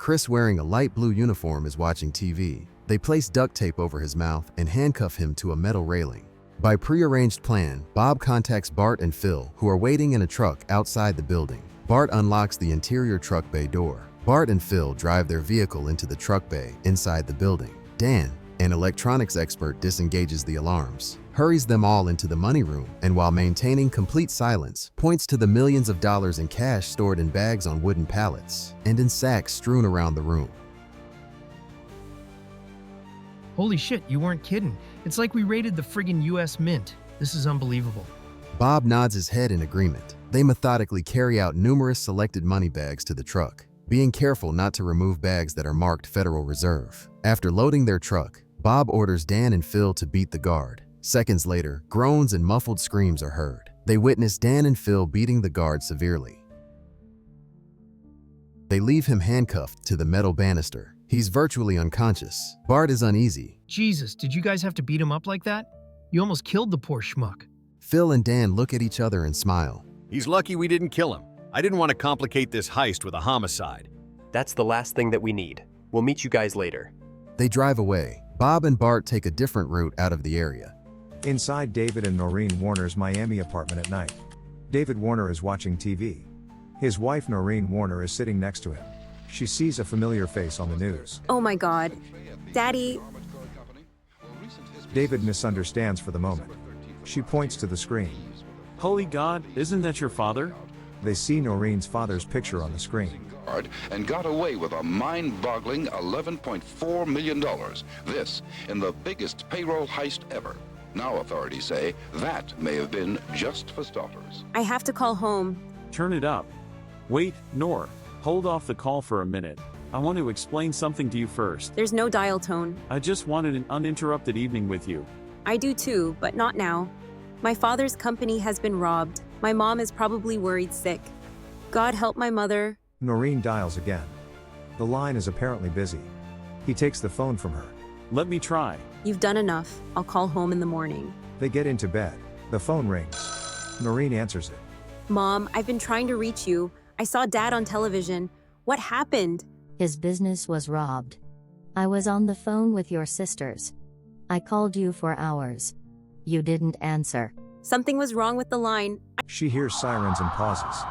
Chris, wearing a light blue uniform, is watching TV. They place duct tape over his mouth and handcuff him to a metal railing. By prearranged plan, Bob contacts Bart and Phil, who are waiting in a truck outside the building. Bart unlocks the interior truck bay door. Bart and Phil drive their vehicle into the truck bay inside the building. Dan, an electronics expert, disengages the alarms, hurries them all into the money room, and while maintaining complete silence, points to the millions of dollars in cash stored in bags on wooden pallets and in sacks strewn around the room. Holy shit, you weren't kidding. It's like we raided the friggin' US Mint. This is unbelievable. Bob nods his head in agreement. They methodically carry out numerous selected money bags to the truck, being careful not to remove bags that are marked Federal Reserve. After loading their truck, Bob orders Dan and Phil to beat the guard. Seconds later, groans and muffled screams are heard. They witness Dan and Phil beating the guard severely. They leave him handcuffed to the metal banister. He's virtually unconscious. Bart is uneasy. Jesus, did you guys have to beat him up like that? You almost killed the poor schmuck. Phil and Dan look at each other and smile. He's lucky we didn't kill him. I didn't want to complicate this heist with a homicide. That's the last thing that we need. We'll meet you guys later. They drive away. Bob and Bart take a different route out of the area. Inside David and Noreen Warner's Miami apartment at night. David Warner is watching TV. His wife Noreen Warner is sitting next to him. She sees a familiar face on the news. Oh my God. Daddy. David misunderstands for the moment. She points to the screen. Holy God, isn't that your father? They see Noreen's father's picture on the screen. And got away with a mind-boggling $11.4 million. This in the biggest payroll heist ever. Now authorities say that may have been just for starters. I have to call home. Turn it up. Wait, Nor. Hold off the call for a minute. I want to explain something to you first. There's no dial tone. I just wanted an uninterrupted evening with you. I do too, but not now. My father's company has been robbed. My mom is probably worried sick. God help my mother. Noreen dials again. The line is apparently busy. He takes the phone from her. Let me try. You've done enough. I'll call home in the morning. They get into bed. The phone rings. Noreen answers it. Mom, I've been trying to reach you. I saw Dad on television. What happened? His business was robbed. I was on the phone with your sisters. I called you for hours. You didn't answer. Something was wrong with the line. She hears sirens and pauses.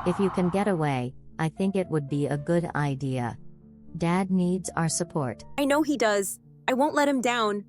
If you can get away, I think it would be a good idea. Dad needs our support. I know he does. I won't let him down.